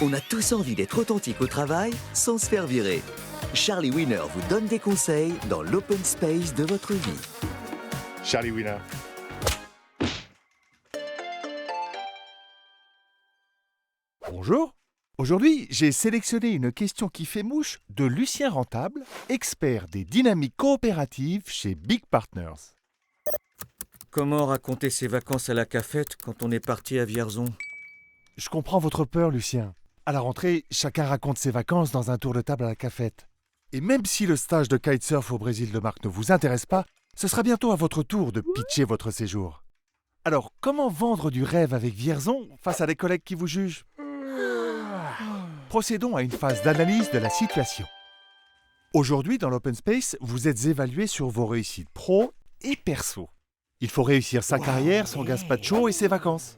On a tous envie d'être authentique au travail sans se faire virer. Charlie Winner vous donne des conseils dans l'open space de votre vie. Charlie Winner. Bonjour. Aujourd'hui, j'ai sélectionné une question qui fait mouche de Lucien Rentable, expert des dynamiques coopératives chez Big Partners. Comment raconter ses vacances à la cafette quand on est parti à Vierzon? Je comprends votre peur, Lucien. À la rentrée, chacun raconte ses vacances dans un tour de table à la cafette. Et même si le stage de kitesurf au Brésil de Marc ne vous intéresse pas, ce sera bientôt à votre tour de pitcher votre séjour. Alors, comment vendre du rêve avec Vierzon face à des collègues qui vous jugent? Procédons à une phase d'analyse de la situation. Aujourd'hui, dans l'Open Space, vous êtes évalué sur vos réussites pro et perso. Il faut réussir sa carrière, son gazpacho et ses vacances.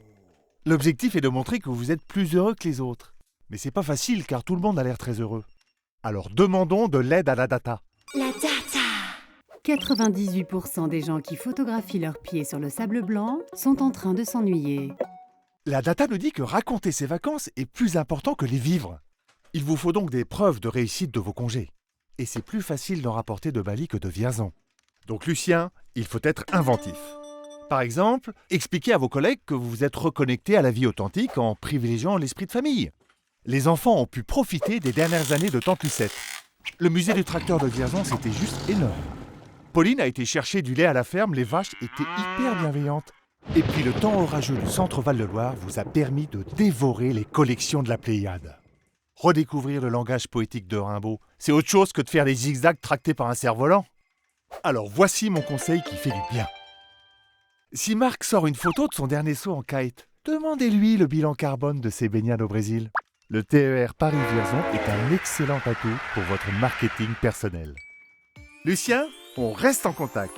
L'objectif est de montrer que vous êtes plus heureux que les autres. Mais c'est pas facile car tout le monde a l'air très heureux. Alors demandons de l'aide à la data. La data. 98% des gens qui photographient leurs pieds sur le sable blanc sont en train de s'ennuyer. La data nous dit que raconter ses vacances est plus important que les vivre. Il vous faut donc des preuves de réussite de vos congés. Et c'est plus facile d'en rapporter de Bali que de Vierzon. Donc Lucien, il faut être inventif. Par exemple, expliquez à vos collègues que vous vous êtes reconnecté à la vie authentique en privilégiant l'esprit de famille. Les enfants ont pu profiter des dernières années de Tante Lucette. Le musée du tracteur de Vierzon, c'était juste énorme. Pauline a été chercher du lait à la ferme, les vaches étaient hyper bienveillantes. Et puis le temps orageux du centre Val-de-Loire vous a permis de dévorer les collections de la Pléiade. Redécouvrir le langage poétique de Rimbaud, c'est autre chose que de faire des zigzags tractés par un cerf-volant. Alors voici mon conseil qui fait du bien. Si Marc sort une photo de son dernier saut en kite, demandez-lui le bilan carbone de ses baignades au Brésil. Le TER Paris-Vierzon est un excellent atout pour votre marketing personnel. Lucien, on reste en contact.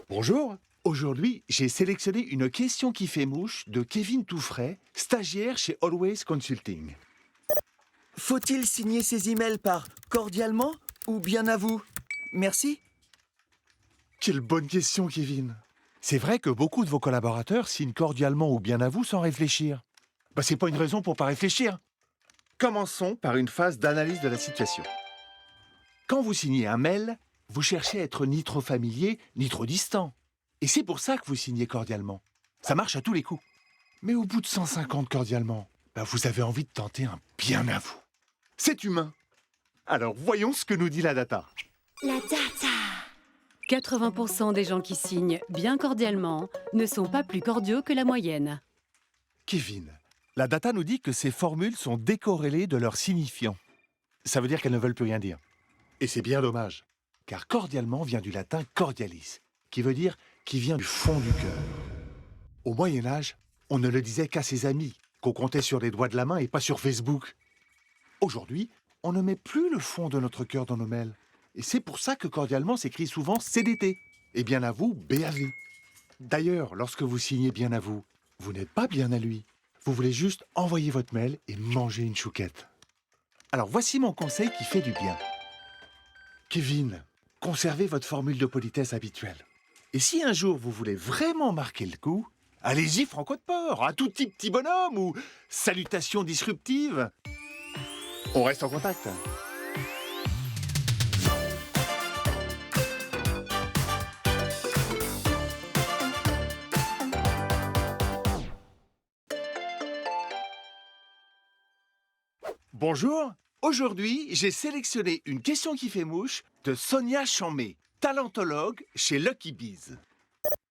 Bonjour. Aujourd'hui, j'ai sélectionné une question qui fait mouche de Kevin Touffret, stagiaire chez Always Consulting. Faut-il signer ses emails par cordialement ou bien à vous? Merci. Quelle bonne question, Kevin. C'est vrai que beaucoup de vos collaborateurs signent cordialement ou bien à vous sans réfléchir. C'est pas une raison pour pas réfléchir. Commençons par une phase d'analyse de la situation. Quand vous signez un mail, vous cherchez à être ni trop familier, ni trop distant. Et c'est pour ça que vous signez cordialement. Ça marche à tous les coups. Mais au bout de 150 cordialement, vous avez envie de tenter un bien à vous. C'est humain. Alors voyons ce que nous dit la data. La data. 80% des gens qui signent bien cordialement ne sont pas plus cordiaux que la moyenne. Kevin, la data nous dit que ces formules sont décorrélées de leur signifiant. Ça veut dire qu'elles ne veulent plus rien dire. Et c'est bien dommage, car cordialement vient du latin cordialis, qui veut dire qui vient du fond du cœur. Au Moyen-Âge, on ne le disait qu'à ses amis, qu'on comptait sur les doigts de la main et pas sur Facebook. Aujourd'hui, on ne met plus le fond de notre cœur dans nos mails. Et c'est pour ça que cordialement s'écrit souvent CDT. Et bien à vous, BAV. D'ailleurs, lorsque vous signez bien à vous, vous n'êtes pas bien à lui. Vous voulez juste envoyer votre mail et manger une chouquette. Alors voici mon conseil qui fait du bien. Kevin, conservez votre formule de politesse habituelle. Et si un jour vous voulez vraiment marquer le coup, allez-y franco de port, à tout petit bonhomme ou salutations disruptives. On reste en contact. Bonjour. Aujourd'hui, j'ai sélectionné une question qui fait mouche de Sonia Chamé, talentologue chez Lucky Bees.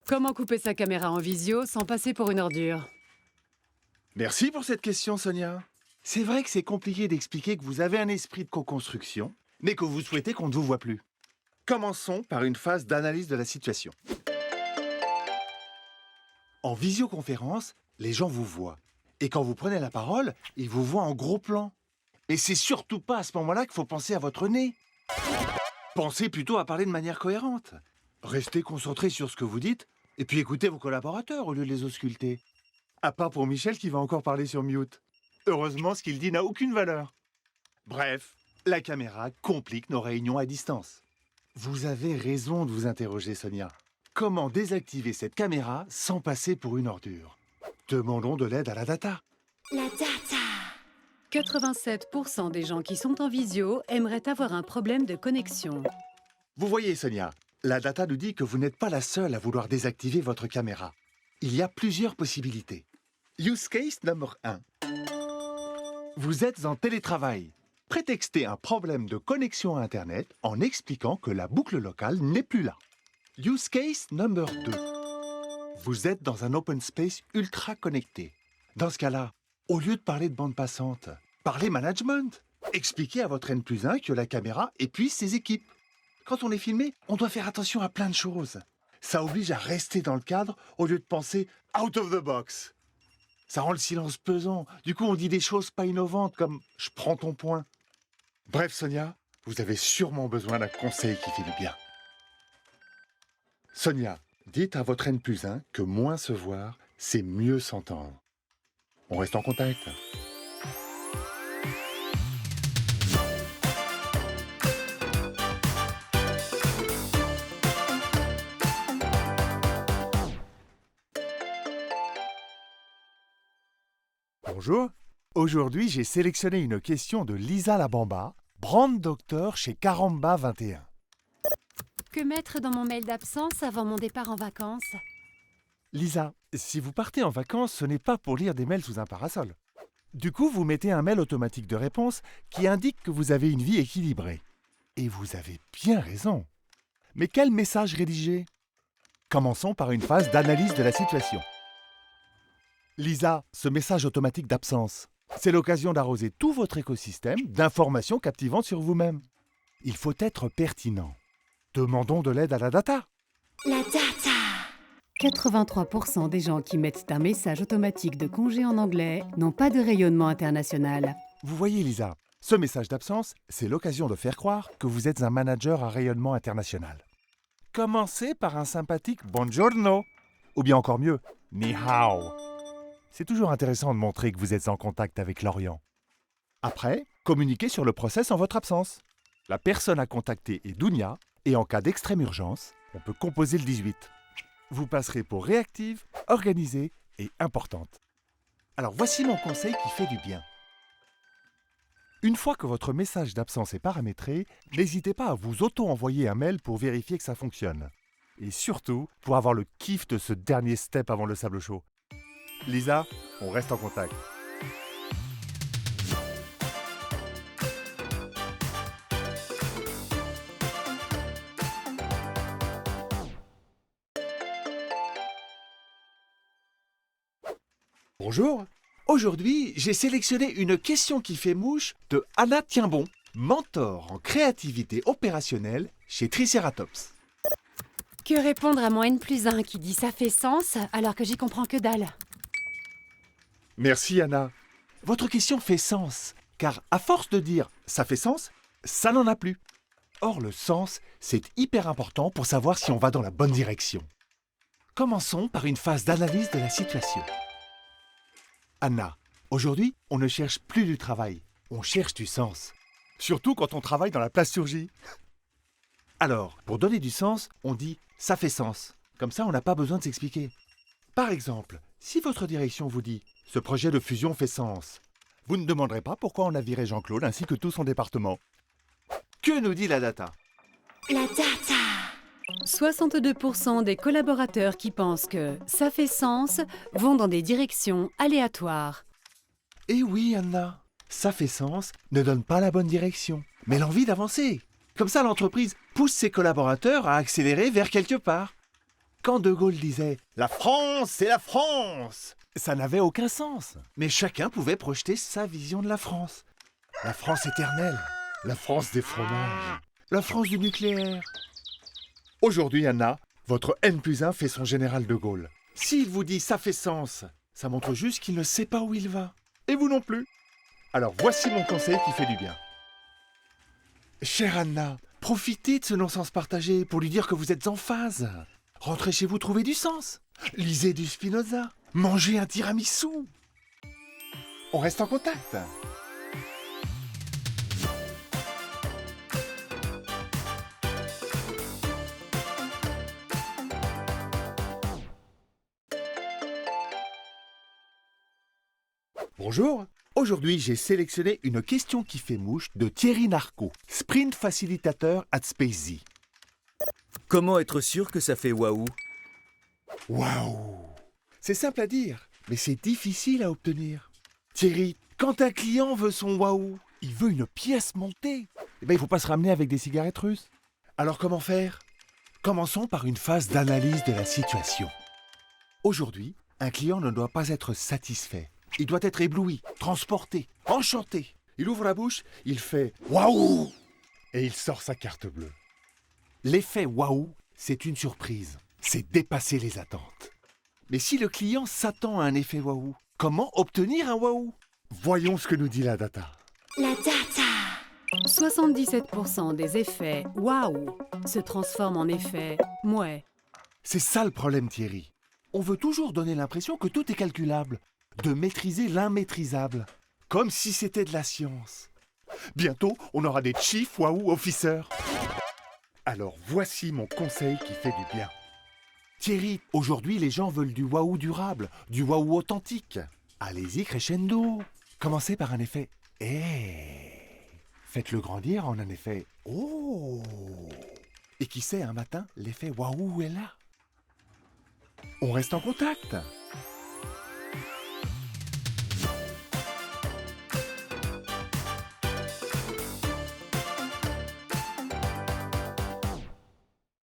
Comment couper sa caméra en visio sans passer pour une ordure? Merci pour cette question, Sonia. C'est vrai que c'est compliqué d'expliquer que vous avez un esprit de co-construction, mais que vous souhaitez qu'on ne vous voit plus. Commençons par une phase d'analyse de la situation. En visioconférence, les gens vous voient. Et quand vous prenez la parole, ils vous voient en gros plan. Et c'est surtout pas à ce moment-là qu'il faut penser à votre nez. Pensez plutôt à parler de manière cohérente. Restez concentré sur ce que vous dites, et puis écoutez vos collaborateurs au lieu de les ausculter. À part pour Michel qui va encore parler sur mute. Heureusement, ce qu'il dit n'a aucune valeur. Bref, La caméra complique nos réunions à distance. Vous avez raison de vous interroger, Sonia. Comment désactiver cette caméra sans passer pour une ordure? Demandons de l'aide à la data. La data. 87% des gens qui sont en visio aimeraient avoir un problème de connexion. Vous voyez, Sonia, la data nous dit que vous n'êtes pas la seule à vouloir désactiver votre caméra. Il y a plusieurs possibilités. Use case numéro 1. Vous êtes en télétravail. Prétextez un problème de connexion à Internet en expliquant que la boucle locale n'est plus là. Use case numéro 2. Vous êtes dans un open space ultra connecté. Dans ce cas-là, au lieu de parler de bande passante, parlez management. Expliquez à votre N+1 que la caméra épuise ses équipes. Quand on est filmé, on doit faire attention à plein de choses. Ça oblige à rester dans le cadre au lieu de penser out of the box. Ça rend le silence pesant. Du coup, on dit des choses pas innovantes comme « je prends ton point ». Bref, Sonia, vous avez sûrement besoin d'un conseil qui fait du bien. Sonia, dites à votre N+1 que moins se voir, c'est mieux s'entendre. On reste en contact. Bonjour. Aujourd'hui, j'ai sélectionné une question de Lisa Labamba, brand doctor chez Caramba 21. Que mettre dans mon mail d'absence avant mon départ en vacances? Lisa, si vous partez en vacances, ce n'est pas pour lire des mails sous un parasol. Du coup, vous mettez un mail automatique de réponse qui indique que vous avez une vie équilibrée. Et vous avez bien raison. Mais quel message rédiger? Commençons par une phase d'analyse de la situation. Lisa, ce message automatique d'absence, c'est l'occasion d'arroser tout votre écosystème d'informations captivantes sur vous-même. Il faut être pertinent. Demandons de l'aide à la data. La data. 83% des gens qui mettent un message automatique de congé en anglais n'ont pas de rayonnement international. Vous voyez, Lisa, ce message d'absence, c'est l'occasion de faire croire que vous êtes un manager à rayonnement international. Commencez par un sympathique buongiorno, ou bien encore mieux, ni hao. C'est toujours intéressant de montrer que vous êtes en contact avec l'Orient. Après, communiquez sur le process en votre absence. La personne à contacter est Dounia, et en cas d'extrême urgence, on peut composer le 18. Vous passerez pour réactive, organisée et importante. Alors voici mon conseil qui fait du bien. Une fois que votre message d'absence est paramétré, n'hésitez pas à vous auto-envoyer un mail pour vérifier que ça fonctionne. Et surtout, pour avoir le kiff de ce dernier step avant le sable chaud. Lisa, on reste en contact. Bonjour. Aujourd'hui, j'ai sélectionné une question qui fait mouche de Anna Tienbon, mentor en créativité opérationnelle chez Triceratops. Que répondre à mon N+1 qui dit ça fait sens alors que j'y comprends que dalle? Merci Anna. Votre question fait sens, car à force de dire « ça fait sens », ça n'en a plus. Or, le sens, c'est hyper important pour savoir si on va dans la bonne direction. Commençons par une phase d'analyse de la situation. Anna, aujourd'hui, on ne cherche plus du travail, on cherche du sens. Surtout quand on travaille dans la plasturgie. Alors, pour donner du sens, on dit « ça fait sens ». Comme ça, on n'a pas besoin de s'expliquer. Par exemple, si votre direction vous dit « ce projet de fusion fait sens », vous ne demanderez pas pourquoi on a viré Jean-Claude ainsi que tout son département. Que nous dit la data? La data. 62% des collaborateurs qui pensent que ça fait sens vont dans des directions aléatoires. Eh oui, Anna, ça fait sens ne donne pas la bonne direction, mais l'envie d'avancer. Comme ça, l'entreprise pousse ses collaborateurs à accélérer vers quelque part. Quand De Gaulle disait « La France, c'est la France !» ça n'avait aucun sens. Mais chacun pouvait projeter sa vision de la France. La France éternelle, la France des fromages, la France du nucléaire. Aujourd'hui, Anna, votre N+1 fait son général de Gaulle. S'il vous dit « ça fait sens », ça montre juste qu'il ne sait pas où il va. Et vous non plus. Alors voici mon conseil qui fait du bien. Chère Anna, profitez de ce non-sens partagé pour lui dire que vous êtes en phase. Rentrez chez vous trouver du sens. Lisez du Spinoza. Mangez un tiramisu. On reste en contact. Bonjour. Aujourd'hui, j'ai sélectionné une question qui fait mouche de Thierry Narco, sprint facilitateur at SpaceZ. Comment être sûr que ça fait waouh? Waouh! C'est simple à dire, mais c'est difficile à obtenir. Thierry, quand un client veut son waouh, il veut une pièce montée. Eh bien, il ne faut pas se ramener avec des cigarettes russes. Alors comment faire? Commençons par une phase d'analyse de la situation. Aujourd'hui, un client ne doit pas être satisfait. Il doit être ébloui, transporté, enchanté. Il ouvre la bouche, il fait « Waouh !» et il sort sa carte bleue. L'effet « Waouh !» c'est une surprise. C'est dépasser les attentes. Mais si le client s'attend à un effet « Waouh !», comment obtenir un « Waouh !» Voyons ce que nous dit la data. La data. 77% des effets waouh se transforment en effets mouais. C'est ça le problème, Thierry. On veut toujours donner l'impression que tout est calculable, de maîtriser l'immaîtrisable, comme si c'était de la science. Bientôt, on aura des Chief Waouh Officers. Alors voici mon conseil qui fait du bien. Thierry, aujourd'hui les gens veulent du waouh durable, du waouh authentique. Allez-y crescendo. Commencez par un effet « Eh ». Faites-le grandir en un effet « Oh ». Et qui sait, un matin, l'effet « Waouh » est là. On reste en contact.